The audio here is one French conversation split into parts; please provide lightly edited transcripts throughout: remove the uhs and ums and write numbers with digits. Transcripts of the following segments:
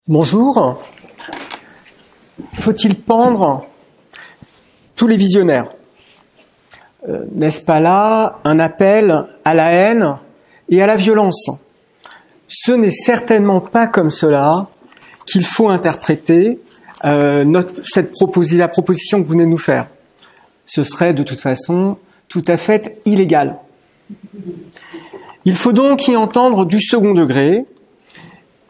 Bonjour. Faut-il pendre tous les visionnaires ? N'est-ce pas là un appel à la haine et à la violence ? Ce n'est certainement pas comme cela qu'il faut interpréter la proposition que vous venez de nous faire. Ce serait de toute façon tout à fait illégal. Il faut donc y entendre du second degré,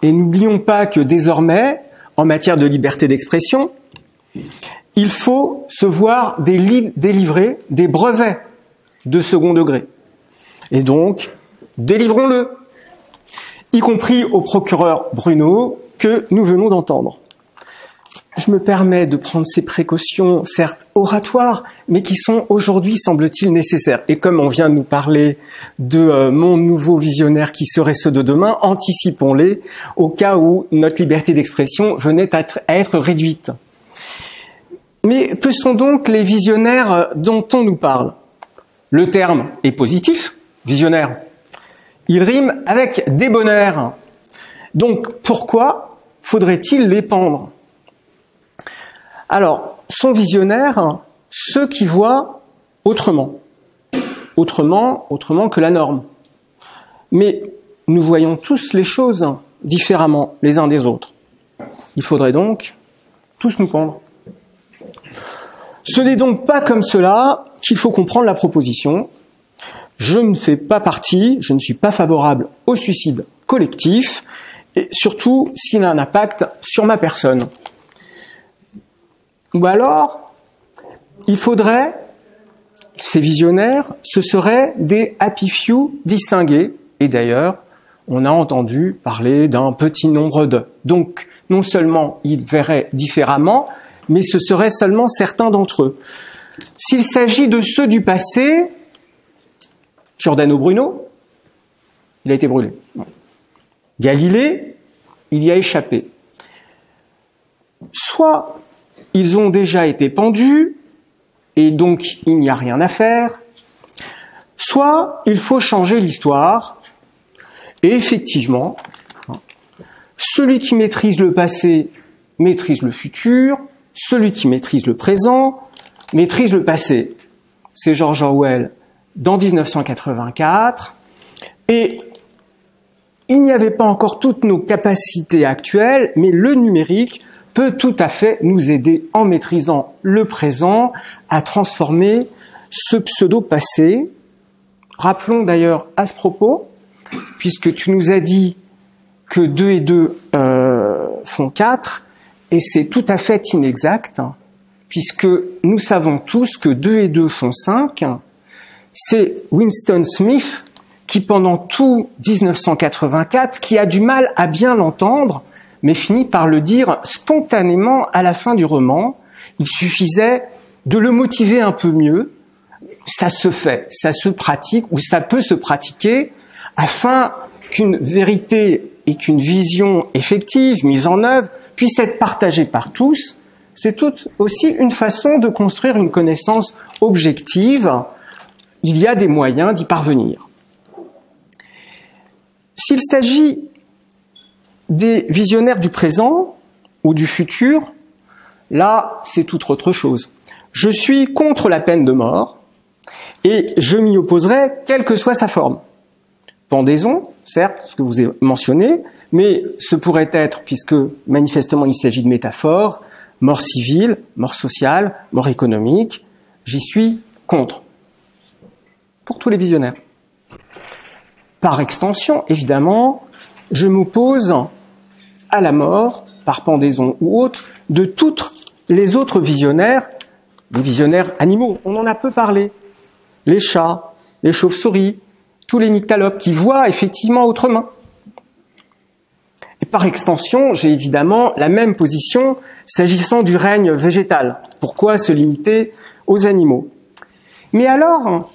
et n'oublions pas que désormais, en matière de liberté d'expression, il faut se voir délivrer des brevets de second degré. Et donc, délivrons-le, y compris au procureur Bruno que nous venons d'entendre. Je me permets de prendre ces précautions, certes oratoires, mais qui sont aujourd'hui, semble-t-il, nécessaires. Et comme on vient de nous parler de mon nouveau visionnaire qui serait ceux de demain, anticipons-les au cas où notre liberté d'expression venait à être réduite. Mais que sont donc les visionnaires dont on nous parle ? Le terme est positif, visionnaire. Il rime avec débonnaire. Donc pourquoi faudrait-il les pendre ? Alors, sont visionnaires ceux qui voient autrement que la norme. Mais nous voyons tous les choses différemment les uns des autres. Il faudrait donc tous nous pendre. Ce n'est donc pas comme cela qu'il faut comprendre la proposition. Je ne fais pas partie, je ne suis pas favorable au suicide collectif, et surtout s'il a un impact sur ma personne. Ou alors, il faudrait, ces visionnaires, ce seraient des happy few distingués. Et d'ailleurs, on a entendu parler d'un petit nombre de. Donc, non seulement ils verraient différemment, mais ce seraient seulement certains d'entre eux. S'il s'agit de ceux du passé, Giordano Bruno, il a été brûlé. Galilée, il y a échappé. Soit ils ont déjà été pendus, et donc il n'y a rien à faire. Soit il faut changer l'histoire, et effectivement, celui qui maîtrise le passé maîtrise le futur, celui qui maîtrise le présent maîtrise le passé. C'est George Orwell dans 1984, et il n'y avait pas encore toutes nos capacités actuelles, mais le numérique peut tout à fait nous aider, en maîtrisant le présent, à transformer ce pseudo-passé. Rappelons d'ailleurs à ce propos, puisque tu nous as dit que 2 et 2 font 4, et c'est tout à fait inexact, puisque nous savons tous que 2 et 2 font 5. C'est Winston Smith qui, pendant tout 1984, qui a du mal à bien l'entendre, mais finit par le dire spontanément à la fin du roman. Il suffisait de le motiver un peu mieux. Ça se fait, ça se pratique, ou ça peut se pratiquer, afin qu'une vérité et qu'une vision effective, mise en œuvre, puisse être partagée par tous. C'est tout aussi une façon de construire une connaissance objective. Il y a des moyens d'y parvenir. S'il s'agit des visionnaires du présent ou du futur, là, c'est tout autre chose. Je suis contre la peine de mort et je m'y opposerai quelle que soit sa forme. Pendaison, certes, ce que vous avez mentionné, mais ce pourrait être, puisque manifestement il s'agit de métaphores, mort civile, mort sociale, mort économique, j'y suis contre. Pour tous les visionnaires. Par extension, évidemment, je m'oppose à la mort, par pendaison ou autre, de toutes les autres visionnaires, les visionnaires animaux. On en a peu parlé. Les chats, les chauves-souris, tous les nyctalopes qui voient effectivement autrement. Et par extension, j'ai évidemment la même position s'agissant du règne végétal. Pourquoi se limiter aux animaux ? Mais alors,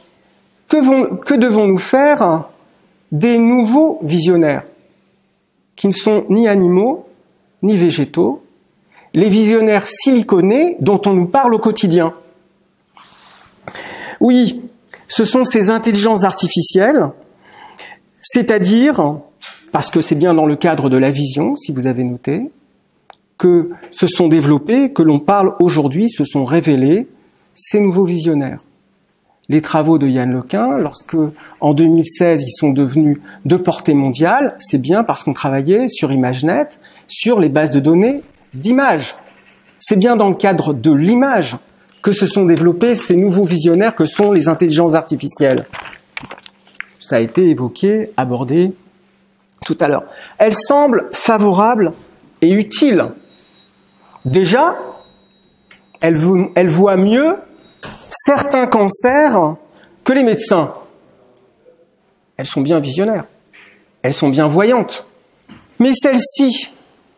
que devons-nous faire des nouveaux visionnaires qui ne sont ni animaux, ni végétaux, les visionnaires siliconés dont on nous parle au quotidien. Oui, ce sont ces intelligences artificielles, c'est-à-dire, parce que c'est bien dans le cadre de la vision, si vous avez noté, que se sont développés, que l'on parle aujourd'hui, se sont révélés ces nouveaux visionnaires. Les travaux de Yann Lequin, lorsque en 2016 ils sont devenus de portée mondiale, c'est bien parce qu'on travaillait sur ImageNet, sur les bases de données d'images. C'est bien dans le cadre de l'image que se sont développés ces nouveaux visionnaires que sont les intelligences artificielles. Ça a été évoqué, abordé tout à l'heure. Elles semblent favorables et utiles. Déjà, elles voient mieux certains cancers que les médecins. Elles sont bien visionnaires. Elles sont bien voyantes. Mais celle-ci,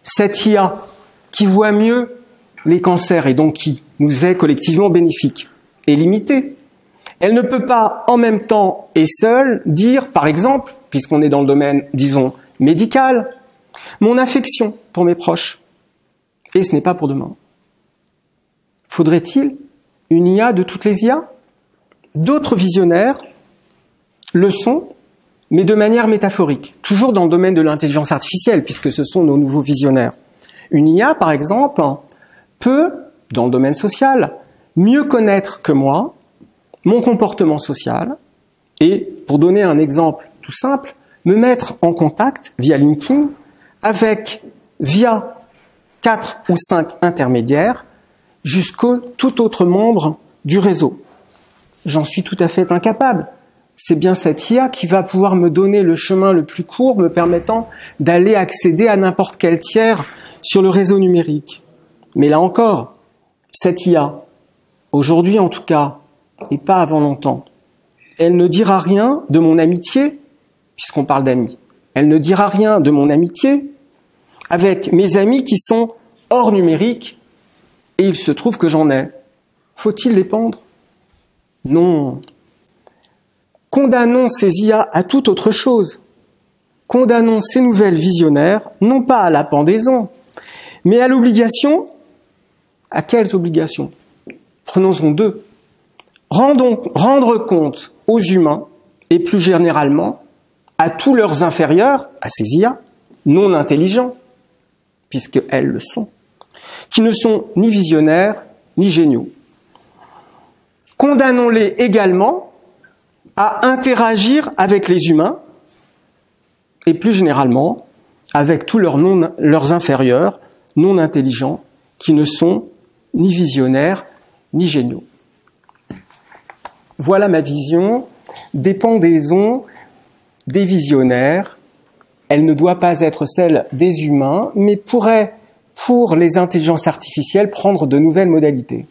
cette IA, qui voit mieux les cancers et donc qui nous est collectivement bénéfique, est limitée. Elle ne peut pas en même temps et seule dire, par exemple, puisqu'on est dans le domaine, disons, médical, mon affection pour mes proches. Et ce n'est pas pour demain. Faudrait-il une IA de toutes les IA? D'autres visionnaires le sont, mais de manière métaphorique, toujours dans le domaine de l'intelligence artificielle, puisque ce sont nos nouveaux visionnaires. Une IA, par exemple, peut, dans le domaine social, mieux connaître que moi mon comportement social et, pour donner un exemple tout simple, me mettre en contact via LinkedIn via 4 ou 5 intermédiaires jusqu'au tout autre membre du réseau. J'en suis tout à fait incapable. C'est bien cette IA qui va pouvoir me donner le chemin le plus court, me permettant d'aller accéder à n'importe quel tiers sur le réseau numérique. Mais là encore, cette IA, aujourd'hui en tout cas, et pas avant longtemps, elle ne dira rien de mon amitié, puisqu'on parle d'amis. Elle ne dira rien de mon amitié avec mes amis qui sont hors numérique, et il se trouve que j'en ai. Faut-il les pendre? Non. Condamnons ces IA à toute autre chose. Condamnons ces nouvelles visionnaires, non pas à la pendaison, mais à l'obligation. À quelles obligations? Prenons-en deux. Rendre compte aux humains, et plus généralement, à tous leurs inférieurs, à ces IA, non intelligents, puisqu'elles le sont, qui ne sont ni visionnaires, ni géniaux. Condamnons-les également à interagir avec les humains, et plus généralement, avec tous leurs inférieurs, non intelligents, qui ne sont ni visionnaires, ni géniaux. Voilà ma vision des pendaisons des visionnaires. Elle ne doit pas être celle des humains, mais pourrait, pour les intelligences artificielles, prendre de nouvelles modalités.